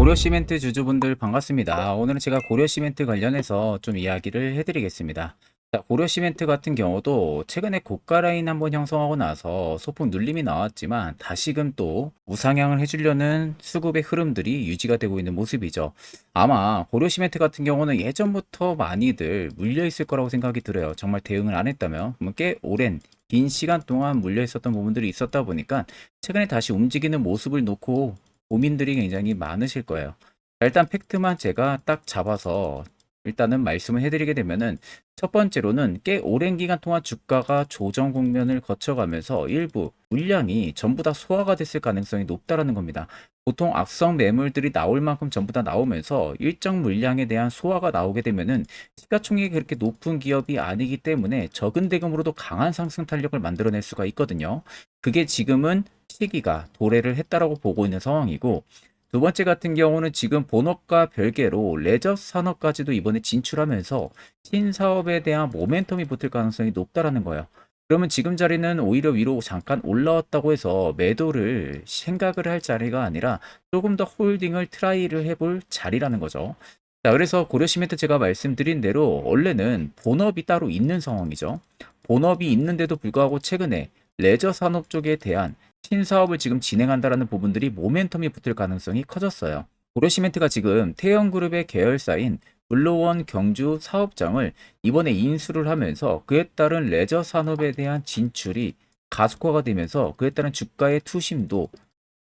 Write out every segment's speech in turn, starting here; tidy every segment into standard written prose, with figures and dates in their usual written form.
고려시멘트 주주분들 반갑습니다. 오늘은 제가 고려시멘트 관련해서 좀 이야기를 해드리겠습니다. 자, 고려시멘트 같은 경우도 최근에 고가 라인 한번 형성하고 나서 소폭 눌림이 나왔지만 다시금 또 우상향을 해주려는 수급의 흐름들이 유지가 되고 있는 모습이죠. 아마 고려시멘트 같은 경우는 예전부터 많이들 물려 있을 거라고 생각이 들어요. 정말 대응을 안 했다면 꽤 오랜 긴 시간 동안 물려 있었던 부분들이 있었다 보니까 최근에 다시 움직이는 모습을 놓고 고민들이 굉장히 많으실 거예요. 자, 일단 팩트만 제가 딱 잡아서 일단은 말씀을 해드리게 되면은 첫 번째로는 꽤 오랜 기간 동안 주가가 조정 국면을 거쳐가면서 일부 물량이 전부 다 소화가 됐을 가능성이 높다라는 겁니다. 보통 악성 매물들이 나올 만큼 전부 다 나오면서 일정 물량에 대한 소화가 나오게 되면은 시가총액이 그렇게 높은 기업이 아니기 때문에 적은 대금으로도 강한 상승 탄력을 만들어낼 수가 있거든요. 그게 지금은 시기가 도래를 했다라고 보고 있는 상황이고, 두 번째 같은 경우는 지금 본업과 별개로 레저 산업까지도 이번에 진출하면서 신사업에 대한 모멘텀이 붙을 가능성이 높다라는 거예요. 그러면 지금 자리는 오히려 위로 잠깐 올라왔다고 해서 매도를 생각을 할 자리가 아니라 조금 더 홀딩을 트라이를 해볼 자리라는 거죠. 자, 그래서 고려시멘트 제가 말씀드린 대로 원래는 본업이 따로 있는 상황이죠. 본업이 있는데도 불구하고 최근에 레저 산업 쪽에 대한 신사업을 지금 진행한다라는 부분들이 모멘텀이 붙을 가능성이 커졌어요. 고려시멘트가 지금 태영그룹의 계열사인 블루원 경주 사업장을 이번에 인수를 하면서 그에 따른 레저 산업에 대한 진출이 가속화가 되면서 그에 따른 주가의 투심도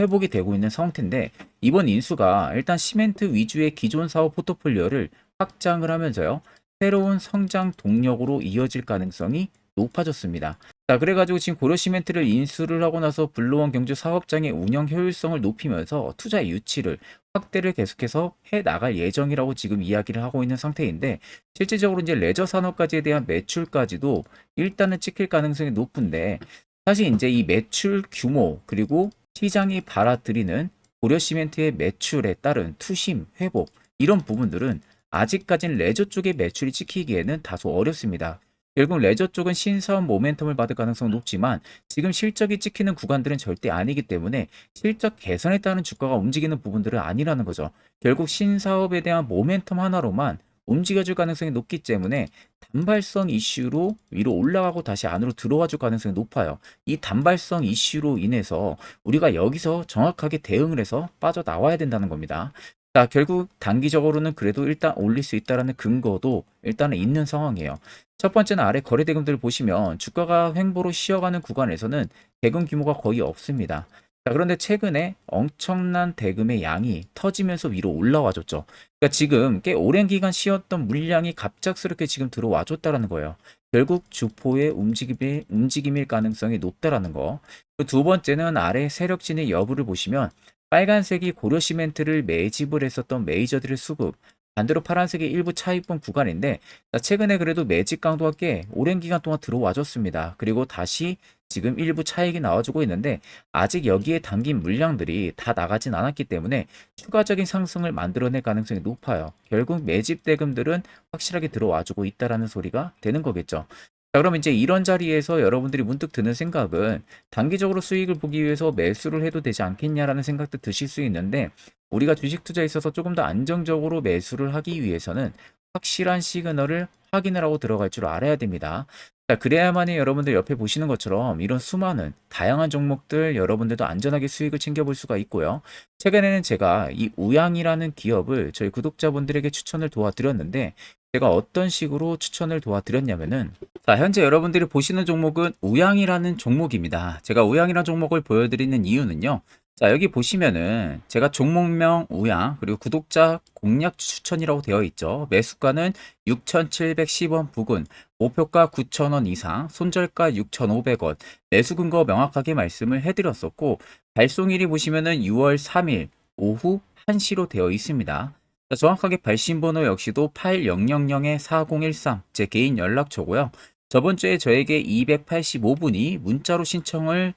회복이 되고 있는 상태인데, 이번 인수가 일단 시멘트 위주의 기존 사업 포트폴리오를 확장을 하면서요, 새로운 성장 동력으로 이어질 가능성이 높아졌습니다. 자, 그래가지고 지금 고려시멘트를 인수를 하고 나서 블루원 경주 사업장의 운영 효율성을 높이면서 투자 유치를 확대를 계속해서 해 나갈 예정이라고 지금 이야기를 하고 있는 상태인데, 실질적으로 이제 레저 산업까지에 대한 매출까지도 일단은 찍힐 가능성이 높은데, 사실 이제 이 매출 규모 그리고 시장이 받아들이는 고려시멘트의 매출에 따른 투심 회복, 이런 부분들은 아직까지는 레저 쪽의 매출이 찍히기에는 다소 어렵습니다. 결국 레저 쪽은 신사업 모멘텀을 받을 가능성은 높지만 지금 실적이 찍히는 구간들은 절대 아니기 때문에 실적 개선에 따른 주가가 움직이는 부분들은 아니라는 거죠. 결국 신사업에 대한 모멘텀 하나로만 움직여줄 가능성이 높기 때문에 단발성 이슈로 위로 올라가고 다시 안으로 들어와 줄 가능성이 높아요. 이 단발성 이슈로 인해서 우리가 여기서 정확하게 대응을 해서 빠져나와야 된다는 겁니다. 자, 결국 단기적으로는 그래도 일단 올릴 수 있다는 근거도 일단은 있는 상황이에요. 첫 번째는 아래 거래대금들을 보시면 주가가 횡보로 쉬어가는 구간에서는 대금 규모가 거의 없습니다. 자, 그런데 최근에 엄청난 대금의 양이 터지면서 위로 올라와 줬죠. 그러니까 지금 꽤 오랜 기간 쉬었던 물량이 갑작스럽게 지금 들어와 줬다라는 거예요. 결국 주포의 움직임일 가능성이 높다라는 거. 두 번째는 아래 세력진의 여부를 보시면 빨간색이 고려시멘트를 매집을 했었던 메이저들의 수급, 반대로 파란색이 일부 차익분 구간인데, 최근에 그래도 매집 강도가 꽤 오랜 기간 동안 들어와 줬습니다. 그리고 다시 지금 일부 차익이 나와주고 있는데 아직 여기에 담긴 물량들이 다 나가진 않았기 때문에 추가적인 상승을 만들어낼 가능성이 높아요. 결국 매집 대금들은 확실하게 들어와주고 있다라는 소리가 되는 거겠죠. 자, 그럼 이제 이런 자리에서 여러분들이 문득 드는 생각은 단기적으로 수익을 보기 위해서 매수를 해도 되지 않겠냐라는 생각도 드실 수 있는데, 우리가 주식 투자에 있어서 조금 더 안정적으로 매수를 하기 위해서는 확실한 시그널을 확인을 하고 들어갈 줄 알아야 됩니다. 자, 그래야만이 여러분들 옆에 보시는 것처럼 이런 수많은 다양한 종목들 여러분들도 안전하게 수익을 챙겨볼 수가 있고요. 최근에는 제가 이 우양이라는 기업을 저희 구독자분들에게 추천을 도와드렸는데, 제가 어떤 식으로 추천을 도와드렸냐면은, 자, 현재 여러분들이 보시는 종목은 우양이라는 종목입니다. 제가 우양이라는 종목을 보여드리는 이유는요, 자, 여기 보시면은 제가 종목명 우양 그리고 구독자 공략 추천이라고 되어 있죠. 매수가는 6,710원 부근, 목표가 9,000원 이상, 손절가 6,500원, 매수 근거 명확하게 말씀을 해드렸었고, 발송일이 보시면은 6월 3일 오후 1시로 되어 있습니다. 자, 정확하게 발신번호 역시도 8000-4013 제 개인 연락처고요. 저번 주에 저에게 285분이 문자로 신청을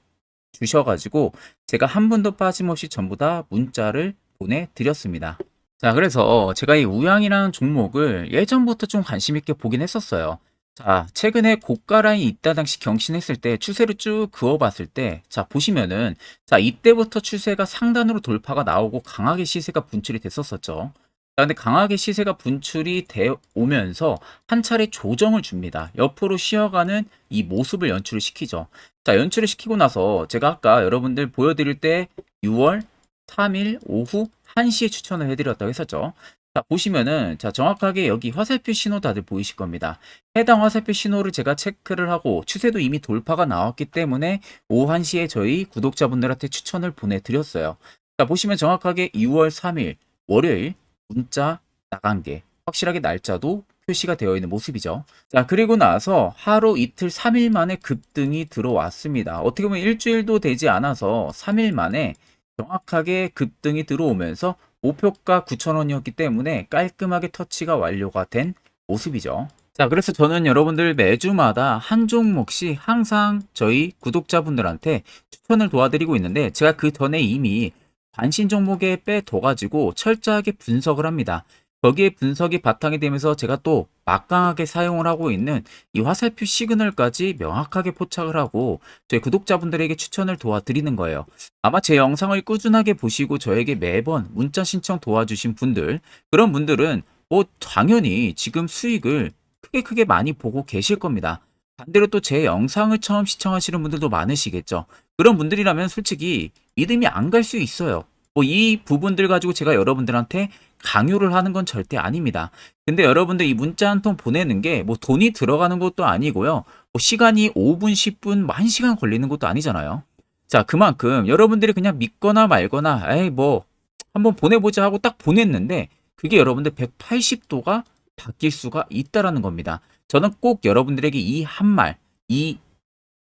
주셔가지고 제가 한 분도 빠짐없이 전부 다 문자를 보내드렸습니다. 자, 그래서 제가 이 우양이라는 종목을 예전부터 좀 관심 있게 보긴 했었어요. 자, 최근에 고가 라인 있다 당시 경신했을 때 추세를 쭉 그어봤을 때, 자, 보시면은, 자, 이때부터 추세가 상단으로 돌파가 나오고 강하게 시세가 분출이 됐었었죠. 자, 근데 강하게 시세가 분출이 돼 오면서 한 차례 조정을 줍니다. 옆으로 쉬어가는 이 모습을 연출을 시키죠. 자, 연출을 시키고 나서 제가 아까 여러분들 보여드릴 때 6월 3일 오후 1시에 추천을 해드렸다고 했었죠. 자, 보시면은, 자, 정확하게 여기 화살표 신호 다들 보이실 겁니다. 해당 화살표 신호를 제가 체크를 하고 추세도 이미 돌파가 나왔기 때문에 오후 1시에 저희 구독자분들한테 추천을 보내드렸어요. 자, 보시면 정확하게 2월 3일 월요일 문자 나간 게 확실하게 날짜도 표시가 되어 있는 모습이죠. 자, 그리고 나서 하루 이틀 3일 만에 급등이 들어왔습니다. 어떻게 보면 일주일도 되지 않아서 3일 만에 정확하게 급등이 들어오면서 목표가 9,000원이었기 때문에 깔끔하게 터치가 완료가 된 모습이죠. 자, 그래서 저는 여러분들 매주마다 한 종목씩 항상 저희 구독자분들한테 추천을 도와드리고 있는데, 제가 그 전에 이미 관심 종목에 빼둬가지고 철저하게 분석을 합니다. 거기에 분석이 바탕이 되면서 제가 또 막강하게 사용을 하고 있는 이 화살표 시그널까지 명확하게 포착을 하고 저희 구독자분들에게 추천을 도와드리는 거예요. 아마 제 영상을 꾸준하게 보시고 저에게 매번 문자 신청 도와주신 분들, 그런 분들은 뭐 당연히 지금 수익을 크게 많이 보고 계실 겁니다. 반대로 또 제 영상을 처음 시청하시는 분들도 많으시겠죠. 그런 분들이라면 솔직히 믿음이 안 갈 수 있어요. 뭐 이 부분들 가지고 제가 여러분들한테 강요를 하는 건 절대 아닙니다. 근데 여러분들 이 문자 한 통 보내는 게 뭐 돈이 들어가는 것도 아니고요. 뭐 시간이 5분, 10분, 1시간 걸리는 것도 아니잖아요. 자, 그만큼 여러분들이 그냥 믿거나 말거나, 에이, 뭐, 한번 보내보자 하고 딱 보냈는데, 그게 여러분들 180도가 바뀔 수가 있다라는 겁니다. 저는 꼭 여러분들에게 이 한 말, 이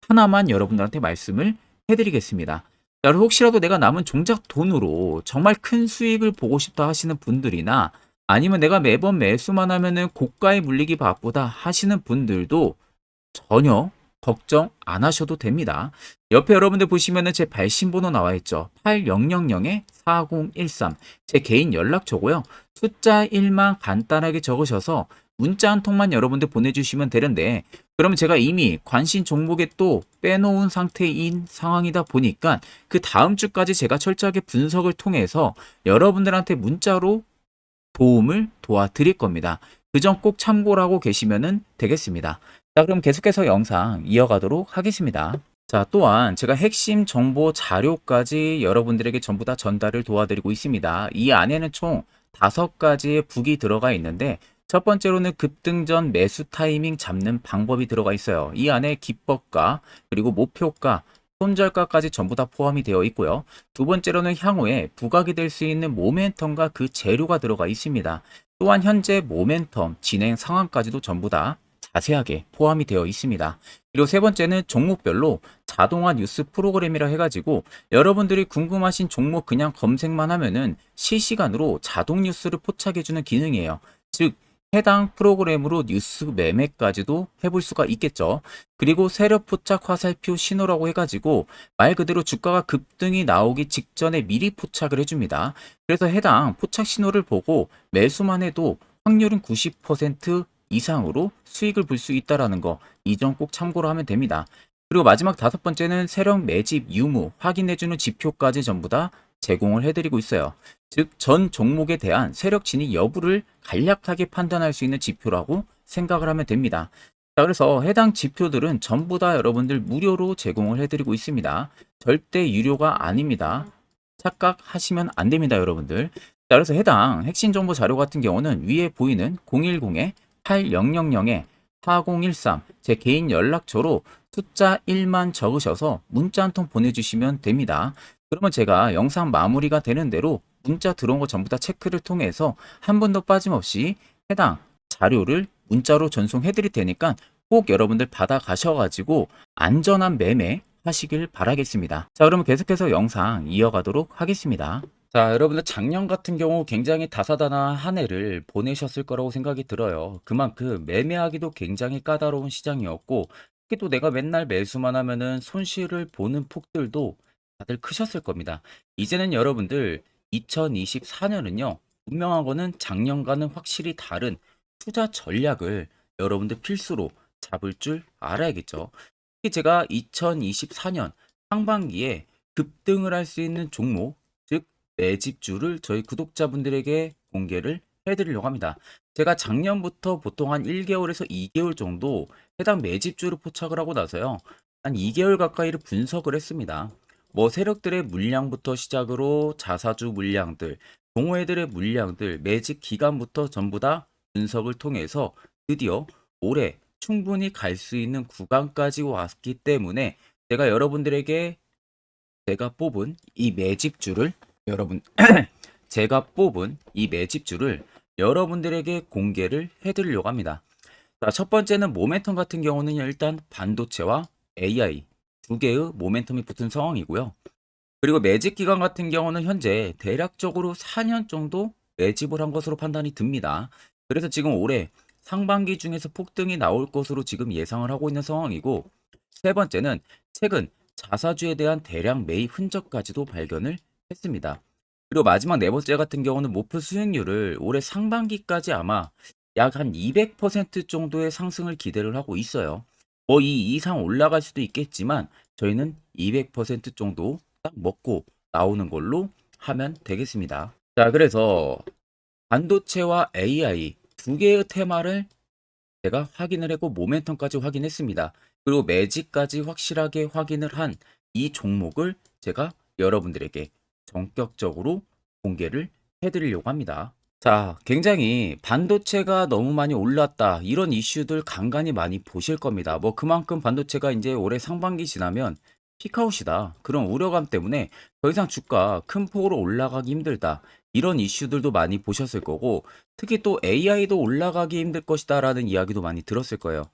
하나만 여러분들한테 말씀을 해드리겠습니다. 자, 그리고 혹시라도 내가 남은 종작 돈으로 정말 큰 수익을 보고 싶다 하시는 분들이나 아니면 내가 매번 매수만 하면은 고가에 물리기 바쁘다 하시는 분들도 전혀 걱정 안 하셔도 됩니다. 옆에 여러분들 보시면은 제 발신번호 나와 있죠. 8000-4013. 제 개인 연락처고요. 숫자 1만 간단하게 적으셔서 문자 한 통만 여러분들 보내주시면 되는데, 그러면 제가 이미 관심 종목에 또 빼놓은 상태인 상황이다 보니까 그 다음 주까지 제가 철저하게 분석을 통해서 여러분들한테 문자로 도움을 도와드릴 겁니다. 그 점 꼭 참고를 하고 계시면 되겠습니다. 자, 그럼 계속해서 영상 이어가도록 하겠습니다. 자, 또한 제가 핵심 정보 자료까지 여러분들에게 전부 다 전달을 도와드리고 있습니다. 이 안에는 총 5가지의 북이 들어가 있는데, 첫 번째로는 급등 전 매수 타이밍 잡는 방법이 들어가 있어요. 이 안에 기법과 그리고 목표가, 손절가까지 전부 다 포함이 되어 있고요. 두 번째로는 향후에 부각이 될 수 있는 모멘텀과 그 재료가 들어가 있습니다. 또한 현재 모멘텀 진행 상황까지도 전부 다 자세하게 포함이 되어 있습니다. 그리고 세 번째는 종목별로 자동화 뉴스 프로그램이라 해가지고 여러분들이 궁금하신 종목 그냥 검색만 하면은 실시간으로 자동 뉴스를 포착해주는 기능이에요. 즉, 해당 프로그램으로 뉴스 매매까지도 해볼 수가 있겠죠. 그리고 세력 포착 화살표 신호라고 해가지고 말 그대로 주가가 급등이 나오기 직전에 미리 포착을 해줍니다. 그래서 해당 포착 신호를 보고 매수만 해도 확률은 90% 이상으로 수익을 볼 수 있다라는 거, 이 점 꼭 참고로 하면 됩니다. 그리고 마지막 5번째는 세력 매집 유무 확인해주는 지표까지 전부 다 제공을 해드리고 있어요. 즉, 전 종목에 대한 세력 진입 여부를 간략하게 판단할 수 있는 지표라고 생각을 하면 됩니다. 자, 그래서 해당 지표들은 전부 다 여러분들 무료로 제공을 해드리고 있습니다. 절대 유료가 아닙니다. 착각하시면 안 됩니다, 여러분들. 자, 그래서 해당 핵심 정보 자료 같은 경우는 위에 보이는 010-8000-4013 제 개인 연락처로 숫자 1만 적으셔서 문자 한 통 보내주시면 됩니다. 그러면 제가 영상 마무리가 되는 대로 문자 들어온 거 전부 다 체크를 통해서 한 번도 빠짐없이 해당 자료를 문자로 전송해 드릴 테니까 꼭 여러분들 받아 가셔가지고 안전한 매매 하시길 바라겠습니다. 자, 그러면 계속해서 영상 이어가도록 하겠습니다. 자, 여러분들 작년 같은 경우 굉장히 다사다난한 한 해를 보내셨을 거라고 생각이 들어요. 그만큼 매매하기도 굉장히 까다로운 시장이었고, 특히 또 내가 맨날 매수만 하면은 손실을 보는 폭들도 다들 크셨을 겁니다. 이제는 여러분들 2024년은요, 분명한 거는 작년과는 확실히 다른 투자 전략을 여러분들 필수로 잡을 줄 알아야겠죠. 특히 제가 2024년 상반기에 급등을 할 수 있는 종목, 즉 매집주를 저희 구독자분들에게 공개를 해드리려고 합니다. 제가 작년부터 보통 한 1개월에서 2개월 정도 해당 매집주를 포착을 하고 나서요. 한 2개월 가까이를 분석을 했습니다. 뭐 세력들의 물량부터 시작으로 자사주 물량들, 동호회들의 물량들, 매집 기간부터 전부 다 분석을 통해서 드디어 올해 충분히 갈 수 있는 구간까지 왔기 때문에 제가 여러분들에게 제가 뽑은 이 매집주를 여러분 제가 뽑은 이 매집주를 여러분들에게 공개를 해드리려고 합니다. 자, 첫 번째는 모멘텀 같은 경우는 일단 반도체와 AI 두 개의 모멘텀이 붙은 상황이고요. 그리고 매집 기간 같은 경우는 현재 대략적으로 4년 정도 매집을 한 것으로 판단이 듭니다. 그래서 지금 올해 상반기 중에서 폭등이 나올 것으로 지금 예상을 하고 있는 상황이고, 세 번째는 최근 자사주에 대한 대량 매입 흔적까지도 발견을 했습니다. 그리고 마지막 네 번째 같은 경우는 목표 수익률을 올해 상반기까지 아마 약 한 200% 정도의 상승을 기대를 하고 있어요. 뭐 이 이상 올라갈 수도 있겠지만 저희는 200% 정도 딱 먹고 나오는 걸로 하면 되겠습니다. 자, 그래서 반도체와 AI 두 개의 테마를 제가 확인을 했고 모멘텀까지 확인했습니다. 그리고 매직까지 확실하게 확인을 한 이 종목을 제가 여러분들에게 전격적으로 공개를 해드리려고 합니다. 자, 굉장히 반도체가 너무 많이 올랐다, 이런 이슈들 간간히 많이 보실 겁니다. 뭐 그만큼 반도체가 이제 올해 상반기 지나면 피크아웃이다, 그런 우려감 때문에 더 이상 주가 큰 폭으로 올라가기 힘들다, 이런 이슈들도 많이 보셨을 거고, 특히 또 AI도 올라가기 힘들 것이다 라는 이야기도 많이 들었을 거예요.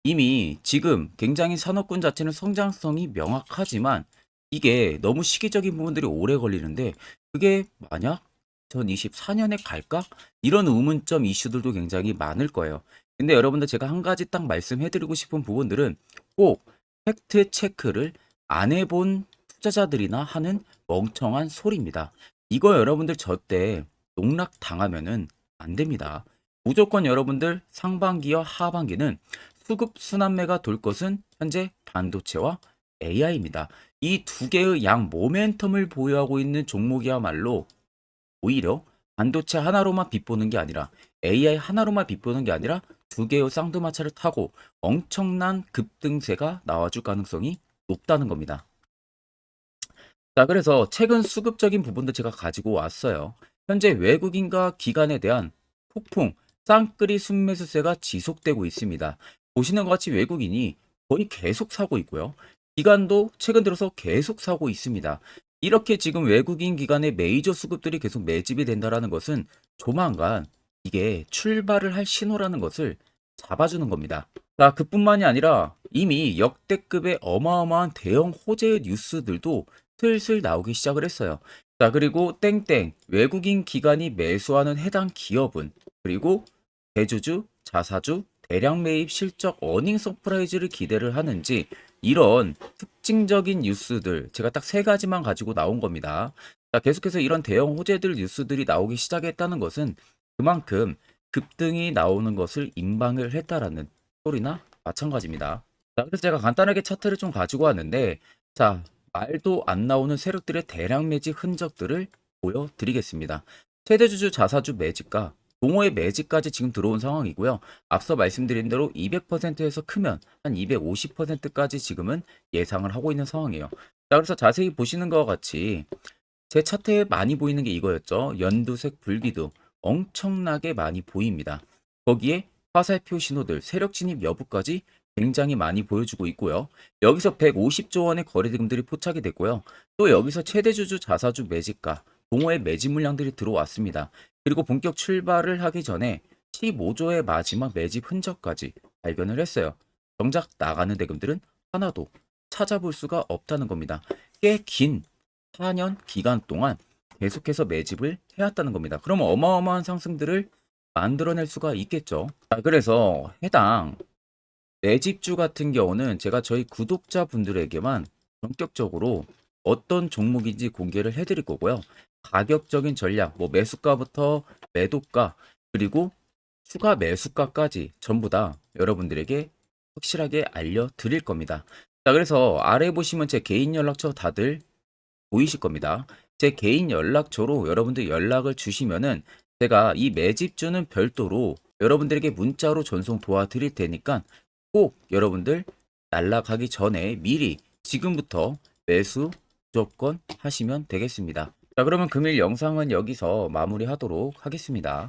이미 지금 굉장히 산업군 자체는 성장성이 명확하지만 이게 너무 시기적인 부분들이 오래 걸리는데, 그게 만약 2024년에 갈까? 이런 의문점 이슈들도 굉장히 많을 거예요. 근데 여러분들 제가 한 가지 딱 말씀해드리고 싶은 부분들은 꼭 팩트 체크를 안 해본 투자자들이나 하는 멍청한 소리입니다. 이거 여러분들 절대 농락 당하면은 안 됩니다. 무조건 여러분들 상반기와 하반기는 수급 순환매가 돌 것은 현재 반도체와 AI입니다. 이 두 개의 양 모멘텀을 보유하고 있는 종목이야말로 오히려 반도체 하나로만 빗보는 게 아니라 AI 하나로만 빗보는 게 아니라 두 개의 쌍두마차를 타고 엄청난 급등세가 나와줄 가능성이 높다는 겁니다. 자, 그래서 최근 수급적인 부분도 제가 가지고 왔어요. 현재 외국인과 기관에 대한 폭풍 쌍끌이 순매수세가 지속되고 있습니다. 보시는 것 같이 외국인이 거의 계속 사고 있고요. 기관도 최근 들어서 계속 사고 있습니다. 이렇게 지금 외국인 기관의 메이저 수급들이 계속 매집이 된다라는 것은 조만간 이게 출발을 할 신호라는 것을 잡아주는 겁니다. 자, 그뿐만이 아니라 이미 역대급의 어마어마한 대형 호재의 뉴스들도 슬슬 나오기 시작을 했어요. 자, 그리고 땡땡 외국인 기관이 매수하는 해당 기업은, 그리고 대주주, 자사주, 대량 매입 실적 어닝 서프라이즈를 기대를 하는지, 이런 특징적인 뉴스들 제가 딱 세 가지만 가지고 나온 겁니다. 자, 계속해서 이런 대형 호재들 뉴스들이 나오기 시작했다는 것은 그만큼 급등이 나오는 것을 임방을 했다라는 소리나 마찬가지입니다. 자, 그래서 제가 간단하게 차트를 좀 가지고 왔는데, 자, 말도 안 나오는 세력들의 대량 매집 흔적들을 보여드리겠습니다. 최대주주 자사주 매집과 동호회 매집까지 지금 들어온 상황이고요. 앞서 말씀드린 대로 200%에서 크면 한 250%까지 지금은 예상을 하고 있는 상황이에요. 자, 그래서 자세히 보시는 것과 같이 제 차트에 많이 보이는 게 이거였죠. 연두색 불기둥 엄청나게 많이 보입니다. 거기에 화살표 신호들, 세력 진입 여부까지 굉장히 많이 보여주고 있고요. 여기서 150조 원의 거래대금들이 포착이 됐고요. 또 여기서 최대주주 자사주 매집가, 동호회 매집 물량들이 들어왔습니다. 그리고 본격 출발을 하기 전에 15조의 마지막 매집 흔적까지 발견을 했어요. 정작 나가는 대금들은 하나도 찾아볼 수가 없다는 겁니다. 꽤 긴 4년 기간 동안 계속해서 매집을 해왔다는 겁니다. 그럼 어마어마한 상승들을 만들어낼 수가 있겠죠. 자, 그래서 해당 매집주 같은 경우는 제가 저희 구독자분들에게만 본격적으로 어떤 종목인지 공개를 해드릴 거고요. 가격적인 전략, 뭐 매수가부터 매도가, 그리고 추가 매수가까지 전부 다 여러분들에게 확실하게 알려드릴 겁니다. 자, 그래서 아래 보시면 제 개인 연락처 다들 보이실 겁니다. 제 개인 연락처로 여러분들 연락을 주시면은 제가 이 매집주는 별도로 여러분들에게 문자로 전송 도와드릴 테니까 꼭 여러분들 날라가기 전에 미리 지금부터 매수 무조건 하시면 되겠습니다. 자, 그러면 금일 영상은 여기서 마무리하도록 하겠습니다.